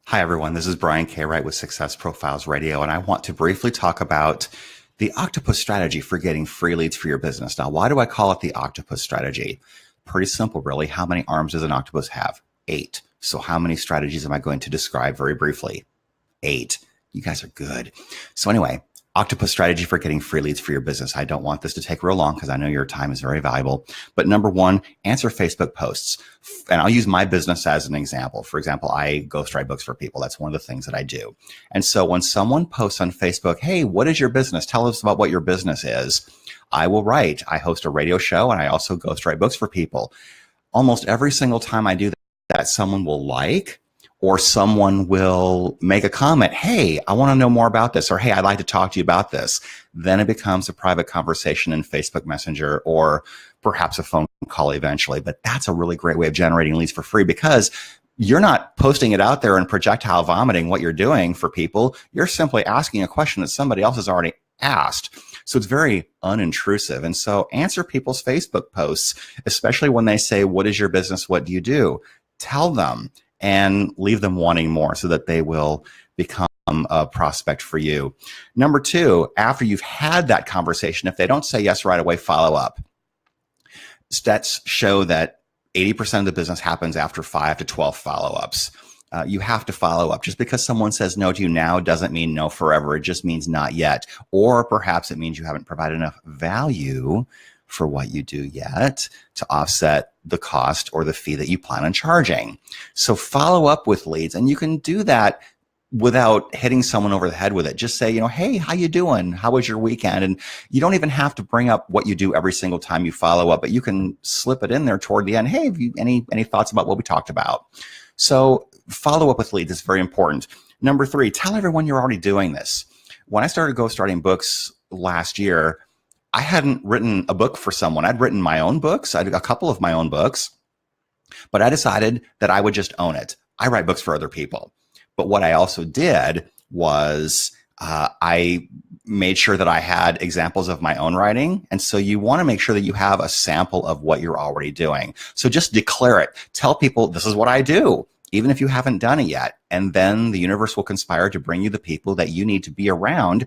Hi, everyone. This is Brian K. Wright with Success Profiles Radio, and I want to briefly talk about the octopus strategy for getting free leads for your business. Now, why do I call it the octopus strategy? Pretty simple, really. How many arms does an octopus have? 8. So how many strategies am I going to describe very briefly? 8. You guys are good. So anyway, octopus strategy for getting free leads for your business. I don't want this to take real long because I know your time is very valuable. But number one, answer Facebook posts. And I'll use my business as an example. For example, I ghostwrite books for people. That's one of the things that I do. And so when someone posts on Facebook, hey, what is your business? Tell us about what your business is. I will write. I host a radio show and I also ghostwrite books for people. Almost every single time I do that, someone will like, or someone will make a comment, hey, I want to know more about this, or hey, I'd like to talk to you about this. Then it becomes a private conversation in Facebook Messenger or perhaps a phone call eventually. But that's a really great way of generating leads for free because you're not posting it out there and projectile vomiting what you're doing for people. You're simply asking a question that somebody else has already asked. So it's very unintrusive. And so answer people's Facebook posts, especially when they say, what is your business? What do you do? Tell them and leave them wanting more so that they will become a prospect for you. Number two, after you've had that conversation, if they don't say yes right away, follow up. Stats show that 80% of the business happens after 5 to 12 follow-ups. You have to follow up. Just because someone says no to you now doesn't mean no forever. It just means not yet. Or perhaps it means you haven't provided enough value for what you do yet to offset the cost or the fee that you plan on charging. So follow up with leads, and you can do that without hitting someone over the head with it. Just say, hey, how you doing? How was your weekend? And you don't even have to bring up what you do every single time you follow up, but you can slip it in there toward the end. Hey, have you any thoughts about what we talked about? So follow up with leads is very important. Number three, tell everyone you're already doing this. When I started ghostwriting books last year, I hadn't written a book for someone. I'd written my own books. I did a couple of my own books, but I decided that I would just own it. I write books for other people. But what I also did was I made sure that I had examples of my own writing. And so you want to make sure that you have a sample of what you're already doing. So just declare it. Tell people this is what I do, even if you haven't done it yet. And then the universe will conspire to bring you the people that you need to be around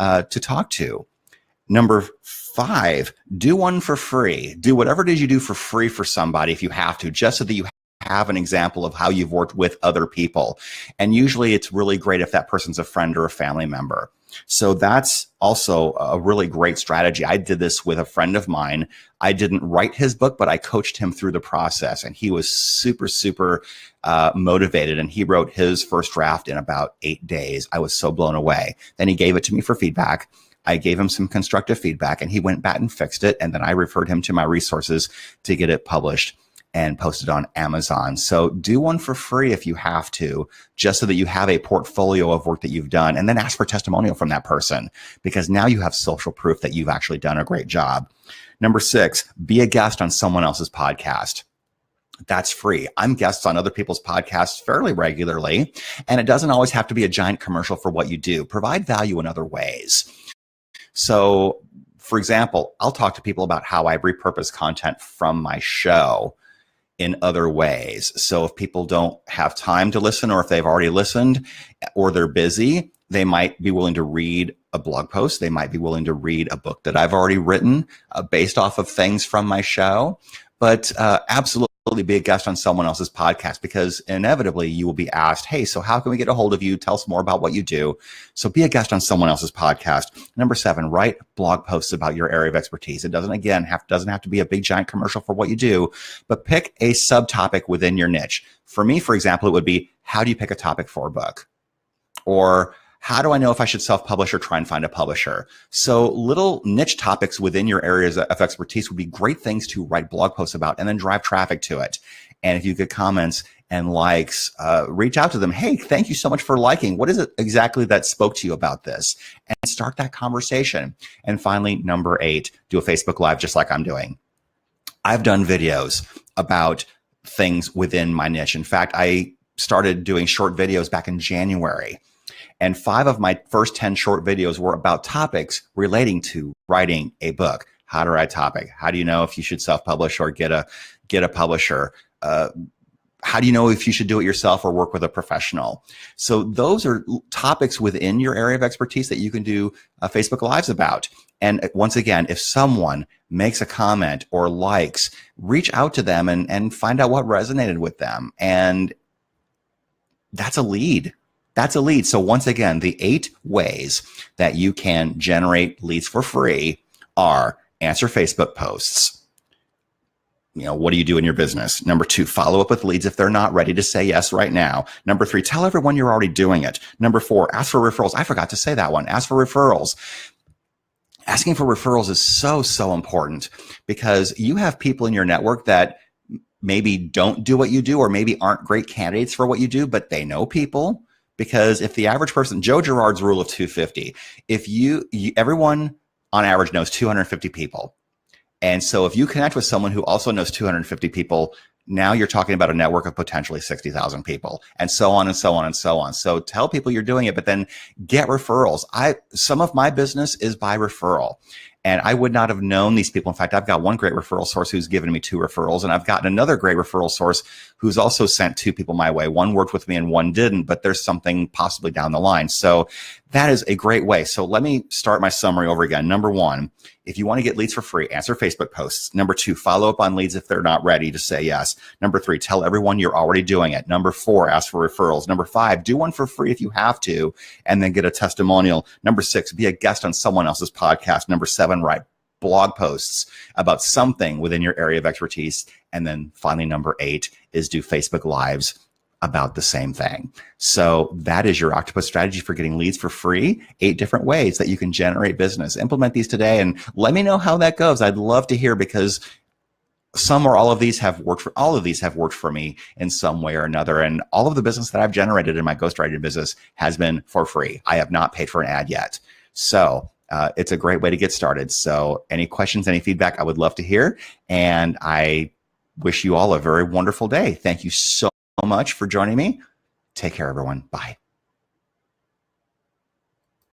to talk to. Number 5, do one for free. Do whatever it is you do for free for somebody if you have to, just so that you have an example of how you've worked with other people. And usually it's really great if that person's a friend or a family member. So that's also a really great strategy. I did this with a friend of mine. I didn't write his book, but I coached him through the process, and he was super motivated, and he wrote his first draft in about 8 days. I was so blown away. Then he gave it to me for feedback. I gave him some constructive feedback, and he went back and fixed it. And then I referred him to my resources to get it published and posted on Amazon. So do one for free if you have to, just so that you have a portfolio of work that you've done, and then ask for testimonial from that person, because now you have social proof that you've actually done a great job. Number 6, be a guest on someone else's podcast. That's free. I'm guests on other people's podcasts fairly regularly, and it doesn't always have to be a giant commercial for what you do. Provide value in other ways. So, for example, I'll talk to people about how I repurpose content from my show in other ways. So if people don't have time to listen, or if they've already listened, or they're busy, they might be willing to read a blog post. They might be willing to read a book that I've already written based off of things from my show. But absolutely be a guest on someone else's podcast, because inevitably you will be asked, hey, so how can we get a hold of you? Tell us more about what you do. So be a guest on someone else's podcast. Number 7, write blog posts about your area of expertise. It doesn't have to be a big giant commercial for what you do, but pick a subtopic within your niche. For me, for example, it would be, how do you pick a topic for a book? Or how do I know if I should self-publish or try and find a publisher? So little niche topics within your areas of expertise would be great things to write blog posts about and then drive traffic to it. And if you get comments and likes, reach out to them. Hey, thank you so much for liking. What is it exactly that spoke to you about this? And start that conversation. And finally, number 8, do a Facebook Live just like I'm doing. I've done videos about things within my niche. In fact, I started doing short videos back in January. And 5 of my first 10 short videos were about topics relating to writing a book. How to write a topic. How do you know if you should self-publish or get a publisher? how do you know if you should do it yourself or work with a professional? So those are topics within your area of expertise that you can do Facebook Lives about. And once again, if someone makes a comment or likes, reach out to them and find out what resonated with them. And that's a lead. That's a lead. So once again, the 8 ways that you can generate leads for free are: answer Facebook posts. What do you do in your business? Number 2, follow up with leads if they're not ready to say yes right now. Number 3, tell everyone you're already doing it. Number 4, ask for referrals. I forgot to say that one. Ask for referrals. Asking for referrals is so, so important, because you have people in your network that maybe don't do what you do, or maybe aren't great candidates for what you do, but they know people. Because if the average person, Joe Girard's rule of 250, if everyone on average knows 250 people. And so if you connect with someone who also knows 250 people, now you're talking about a network of potentially 60,000 people, and so on and so on and so on. So tell people you're doing it, but then get referrals. Some of my business is by referral, and I would not have known these people. In fact, I've got one great referral source who's given me 2 referrals, and I've gotten another great referral source who's also sent 2 people my way. One worked with me and one didn't, but there's something possibly down the line. So that is a great way. So let me start my summary over again. Number 1, if you want to get leads for free, answer Facebook posts. Number 2, follow up on leads if they're not ready to say yes. Number 3, tell everyone you're already doing it. Number 4, ask for referrals. Number 5, do one for free if you have to, and then get a testimonial. Number 6, be a guest on someone else's podcast. Number 7, write blog posts about something within your area of expertise. And then finally, number 8 is do Facebook Lives about the same thing. So that is your Octopus strategy for getting leads for free. 8 different ways that you can generate business. Implement these today and let me know how that goes. I'd love to hear, because some or all of these have worked for me in some way or another. And all of the business that I've generated in my ghostwriting business has been for free. I have not paid for an ad yet. So it's a great way to get started. So any questions, any feedback, I would love to hear. And I wish you all a very wonderful day. Thank you so much for joining me. Take care, everyone. Bye.